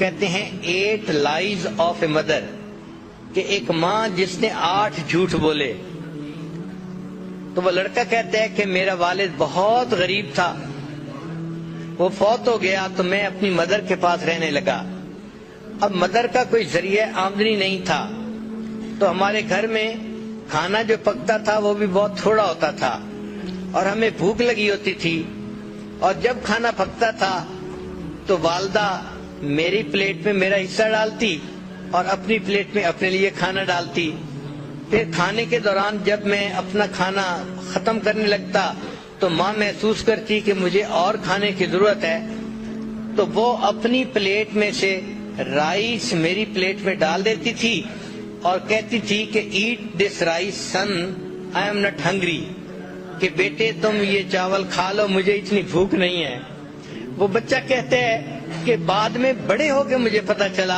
کہتے ہیں 8 lies of a mother، کہ ایک ماں جس نے 8 جھوٹ بولے. تو وہ لڑکا کہتا ہے کہ میرا والد بہت غریب تھا، وہ فوت ہو گیا تو میں اپنی مدر کے پاس رہنے لگا. اب مدر کا کوئی ذریعہ آمدنی نہیں تھا، تو ہمارے گھر میں کھانا جو پکتا تھا وہ بھی بہت تھوڑا ہوتا تھا، اور ہمیں بھوک لگی ہوتی تھی. اور جب کھانا پکتا تھا تو والدہ میری پلیٹ میں میرا حصہ ڈالتی اور اپنی پلیٹ میں اپنے لیے کھانا ڈالتی. پھر کھانے کے دوران جب میں اپنا کھانا ختم کرنے لگتا تو ماں محسوس کرتی کہ مجھے اور کھانے کی ضرورت ہے، تو وہ اپنی پلیٹ میں سے رائس میری پلیٹ میں ڈال دیتی تھی اور کہتی تھی کہ eat this rice son, I am not hungry, کہ بیٹے تم یہ چاول کھا لو، مجھے اتنی بھوک نہیں ہے. وہ بچہ کہتے ہیں کہ بعد میں بڑے ہو کے مجھے پتا چلا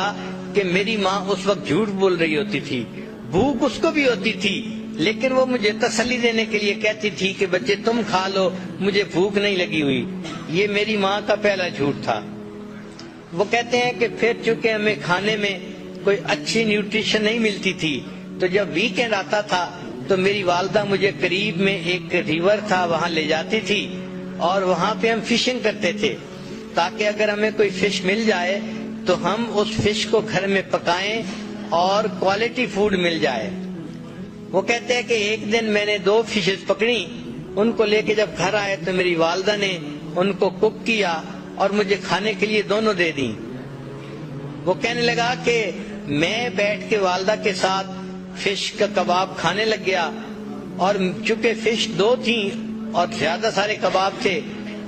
کہ میری ماں اس وقت جھوٹ بول رہی ہوتی تھی. بھوک اس کو بھی ہوتی تھی، لیکن وہ مجھے تسلی دینے کے لیے کہتی تھی کہ بچے تم کھا لو، مجھے بھوک نہیں لگی ہوئی. یہ میری ماں کا پہلا جھوٹ تھا. وہ کہتے ہیں کہ پھر چونکہ ہمیں کھانے میں کوئی اچھی نیوٹریشن نہیں ملتی تھی، تو جب ویکینڈ آتا تھا تو میری والدہ مجھے قریب میں ایک ریور تھا وہاں لے جاتی تھی، اور وہاں پہ ہم فشنگ کرتے تھے تاکہ اگر ہمیں کوئی فش مل جائے تو ہم اس فش کو گھر میں پکائیں اور کوالٹی فوڈ مل جائے. وہ کہتے ہیں کہ ایک دن میں نے 2 فشز پکڑی، ان کو لے کے جب گھر آئے تو میری والدہ نے ان کو کوک کیا اور مجھے کھانے کے لیے دونوں دے دیں. وہ کہنے لگا کہ میں بیٹھ کے والدہ کے ساتھ فش کا کباب کھانے لگ گیا، اور چونکہ فش 2 تھیں اور زیادہ سارے کباب تھے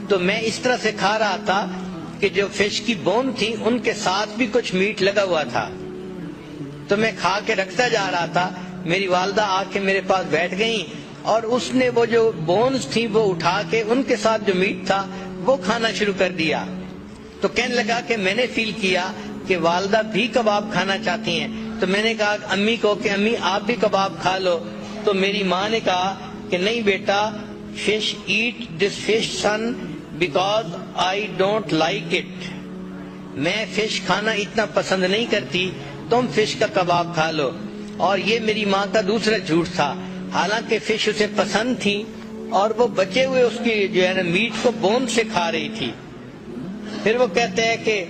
تو میں اس طرح سے کھا رہا تھا کہ جو فش کی بون تھی ان کے ساتھ بھی کچھ میٹ لگا ہوا تھا. تو میں کھا کے رکھتا جا رہا تھا. میری والدہ آ کے میرے پاس بیٹھ گئیں اور اس نے وہ جو بونز تھی وہ اٹھا کے ان کے ساتھ جو میٹ تھا وہ کھانا شروع کر دیا. تو کہنے لگا کہ میں نے فیل کیا کہ والدہ بھی کباب کھانا چاہتی ہیں. تو میں نے کہا امی کو کہ امی آپ بھی کباب کھا لو. تو میری ماں نے کہا کہ نہیں بیٹا، fish eat this fish son because I don't like it. میں فش کھانا اتنا پسند نہیں کرتی، تم فش کا کباب کھا لو. اور یہ میری ماں کا دوسرا جھوٹ تھا. حالانکہ فش اسے پسند تھی اور وہ بچے ہوئے اس کی جو ہے نا میٹ کو بون سے کھا رہی تھی. پھر وہ کہتے ہیں کہ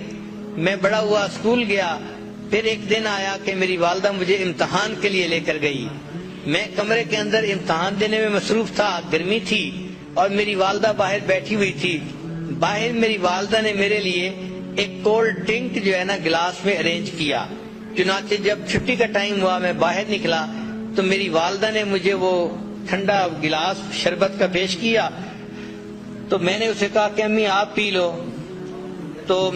میں بڑا ہوا، اسکول گیا. پھر ایک دن آیا کہ میری والدہ مجھے امتحان کے لیے لے کر گئی. میں کمرے کے اندر امتحان دینے میں مصروف تھا، گرمی تھی اور میری والدہ باہر بیٹھی ہوئی تھی. باہر میری والدہ نے میرے لیے ایک کولڈ ڈرنک جو ہے نا گلاس میں ارینج کیا. چنانچہ جب چھٹی کا ٹائم ہوا میں باہر نکلا تو میری والدہ نے مجھے وہ ٹھنڈا گلاس شربت کا پیش کیا. تو میں نے اسے کہا کہ امی آپ پی لو. تو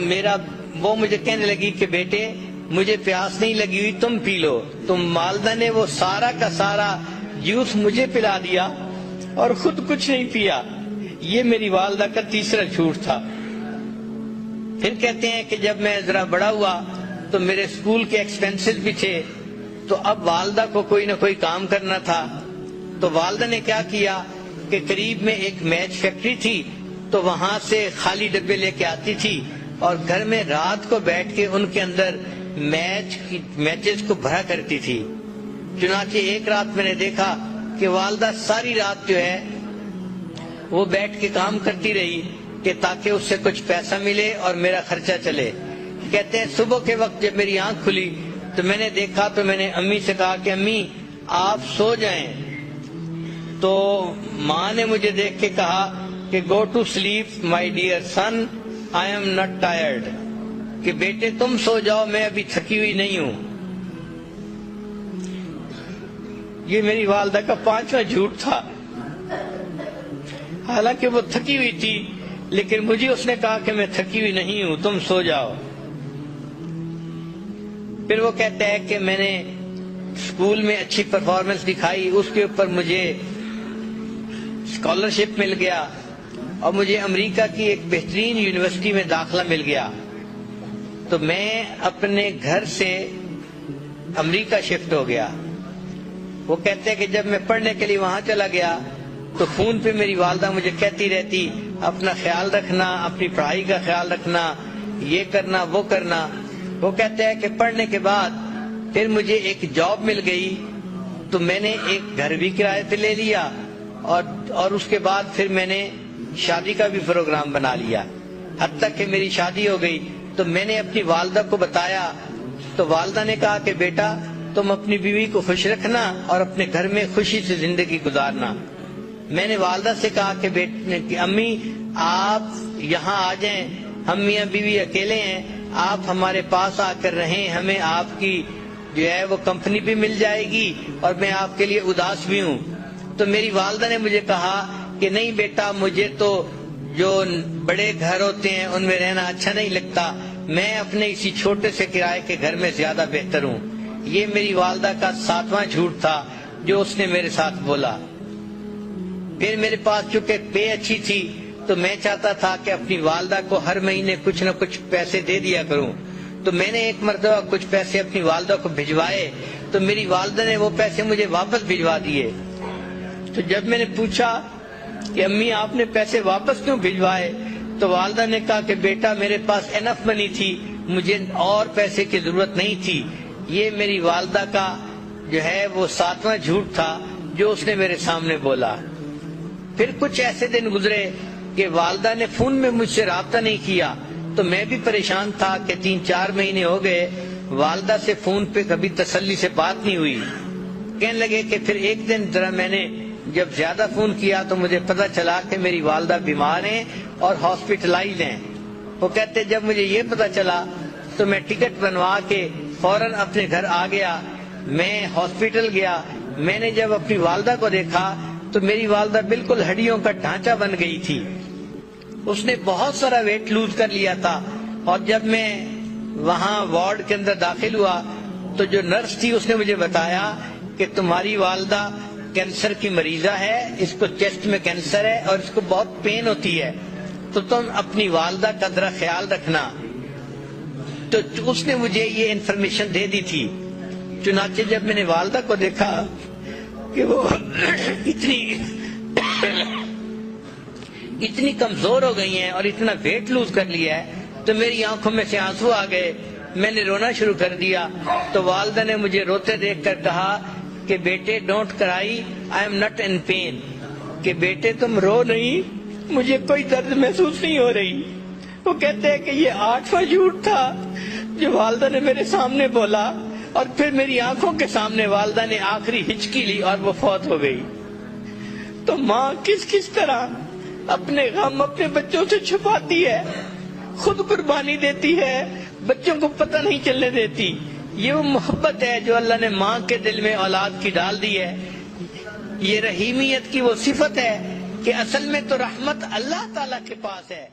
وہ مجھے کہنے لگی کہ بیٹے مجھے پیاس نہیں لگی ہوئی، تم پی لو. تو والدہ نے وہ سارا کا سارا جوس مجھے پلا دیا اور خود کچھ نہیں پیا. یہ میری والدہ کا تیسرا جھوٹ تھا. پھر کہتے ہیں کہ جب میں ذرا بڑا ہوا تو میرے اسکول کے ایکسپینسز بھی تھے، تو اب والدہ کو کوئی نہ کوئی کام کرنا تھا. تو والدہ نے کیا کیا کہ قریب میں ایک میچ فیکٹری تھی، تو وہاں سے خالی ڈبے لے کے آتی تھی اور گھر میں رات کو بیٹھ کے ان کے اندر میچز کو بھرا کرتی تھی. چنانچہ ایک رات میں نے دیکھا کہ والدہ ساری رات جو ہے وہ بیٹھ کے کام کرتی رہی کہ تاکہ اس سے کچھ پیسہ ملے اور میرا خرچہ چلے. کہتے ہیں صبح کے وقت جب میری آنکھ کھلی تو میں نے دیکھا تو میں نے امی سے کہا کہ امی آپ سو جائیں. تو ماں نے مجھے دیکھ کے کہا کہ go to sleep my dear son, I am not tired, کہ بیٹے تم سو جاؤ، میں ابھی تھکی ہوئی نہیں ہوں. یہ میری والدہ کا 5واں جھوٹ تھا. حالانکہ وہ تھکی ہوئی تھی لیکن مجھے اس نے کہا کہ میں تھکی ہوئی نہیں ہوں، تم سو جاؤ. پھر وہ کہتا ہے کہ میں نے اسکول میں اچھی پرفارمنس دکھائی، اس کے اوپر مجھے اسکالرشپ مل گیا اور مجھے امریکہ کی ایک بہترین یونیورسٹی میں داخلہ مل گیا. تو میں اپنے گھر سے امریکہ شفٹ ہو گیا. وہ کہتے ہیں کہ جب میں پڑھنے کے لیے وہاں چلا گیا تو فون پہ میری والدہ مجھے کہتی رہتی اپنا خیال رکھنا، اپنی پڑھائی کا خیال رکھنا، یہ کرنا وہ کرنا. وہ کہتے ہیں کہ پڑھنے کے بعد پھر مجھے ایک جاب مل گئی تو میں نے ایک گھر بھی کرائے پہ لے لیا اور اس کے بعد پھر میں نے شادی کا بھی پروگرام بنا لیا، حتیٰ کہ میری شادی ہو گئی تو میں نے اپنی والدہ کو بتایا تو والدہ نے کہا کہ بیٹا تم اپنی بیوی کو خوش رکھنا اور اپنے گھر میں خوشی سے زندگی گزارنا۔ میں نے والدہ سے کہا کہ امی آپ یہاں آ جائیں، ہم میاں بیوی اکیلے ہیں، آپ ہمارے پاس آ کر رہیں، ہمیں آپ کی جو ہے وہ کمپنی بھی مل جائے گی اور میں آپ کے لیے اداس بھی ہوں۔ تو میری والدہ نے مجھے کہا کہ نہیں بیٹا، مجھے تو جو بڑے گھر ہوتے ہیں ان میں رہنا اچھا نہیں لگتا، میں اپنے اسی چھوٹے سے کرائے کے گھر میں زیادہ بہتر ہوں۔ یہ میری والدہ کا 7واں جھوٹ تھا جو اس نے میرے ساتھ بولا۔ پھر میرے پاس چونکہ پے اچھی تھی تو میں چاہتا تھا کہ اپنی والدہ کو ہر مہینے کچھ نہ کچھ پیسے دے دیا کروں، تو میں نے ایک مرتبہ کچھ پیسے اپنی والدہ کو بھجوائے تو میری والدہ نے وہ پیسے مجھے واپس بھجوا دیے۔ تو جب میں نے پوچھا کہ امی آپ نے پیسے واپس کیوں بھجوائے تو والدہ نے کہا کہ بیٹا میرے پاس انف منی تھی، مجھے اور پیسے کی ضرورت نہیں تھی۔ یہ میری والدہ کا جو ہے وہ 7واں جھوٹ تھا جو اس نے میرے سامنے بولا۔ پھر کچھ ایسے دن گزرے کہ والدہ نے فون میں مجھ سے رابطہ نہیں کیا تو میں بھی پریشان تھا کہ 3-4 مہینے ہو گئے والدہ سے فون پہ کبھی تسلی سے بات نہیں ہوئی۔ کہنے لگے کہ پھر ایک دن ذرا میں نے جب زیادہ فون کیا تو مجھے پتا چلا کہ میری والدہ بیمار ہیں اور ہاسپٹلائز ہیں۔ وہ کہتے جب مجھے یہ پتا چلا تو میں ٹکٹ بنوا کے فوراً اپنے گھر آ گیا۔ میں ہاسپٹل گیا، میں نے جب اپنی والدہ کو دیکھا تو میری والدہ بالکل ہڈیوں کا ڈھانچہ بن گئی تھی، اس نے بہت سارا ویٹ لوز کر لیا تھا۔ اور جب میں وہاں وارڈ کے اندر داخل ہوا تو جو نرس تھی اس نے مجھے بتایا کہ تمہاری والدہ کینسر کی مریضہ ہے، اس کو چیسٹ میں کینسر ہے اور اس کو بہت پین ہوتی ہے، تو تم اپنی والدہ کا ذرا خیال رکھنا۔ تو اس نے مجھے یہ انفارمیشن دے دی تھی۔ چنانچہ جب میں نے والدہ کو دیکھا کہ وہ اتنی کمزور ہو گئی ہیں اور اتنا ویٹ لوز کر لیا ہے تو میری آنکھوں میں سے آنسو آ گئے، میں نے رونا شروع کر دیا۔ تو والدہ نے مجھے روتے دیکھ کر کہا کہ بیٹے don't cry, I am not in pain, کہ بیٹے تم رو نہیں، مجھے کوئی درد محسوس نہیں ہو رہی۔ وہ کہتے ہیں کہ یہ 8واں جھوٹ تھا جو والدہ نے میرے سامنے بولا، اور پھر میری آنکھوں کے سامنے والدہ نے آخری ہچکی لی اور وہ فوت ہو گئی۔ تو ماں کس طرح اپنے غم اپنے بچوں سے چھپاتی ہے، خود قربانی دیتی ہے، بچوں کو پتہ نہیں چلنے دیتی۔ یہ وہ محبت ہے جو اللہ نے ماں کے دل میں اولاد کی ڈال دی ہے۔ یہ رحیمیت کی وہ صفت ہے کہ اصل میں تو رحمت اللہ تعالیٰ کے پاس ہے۔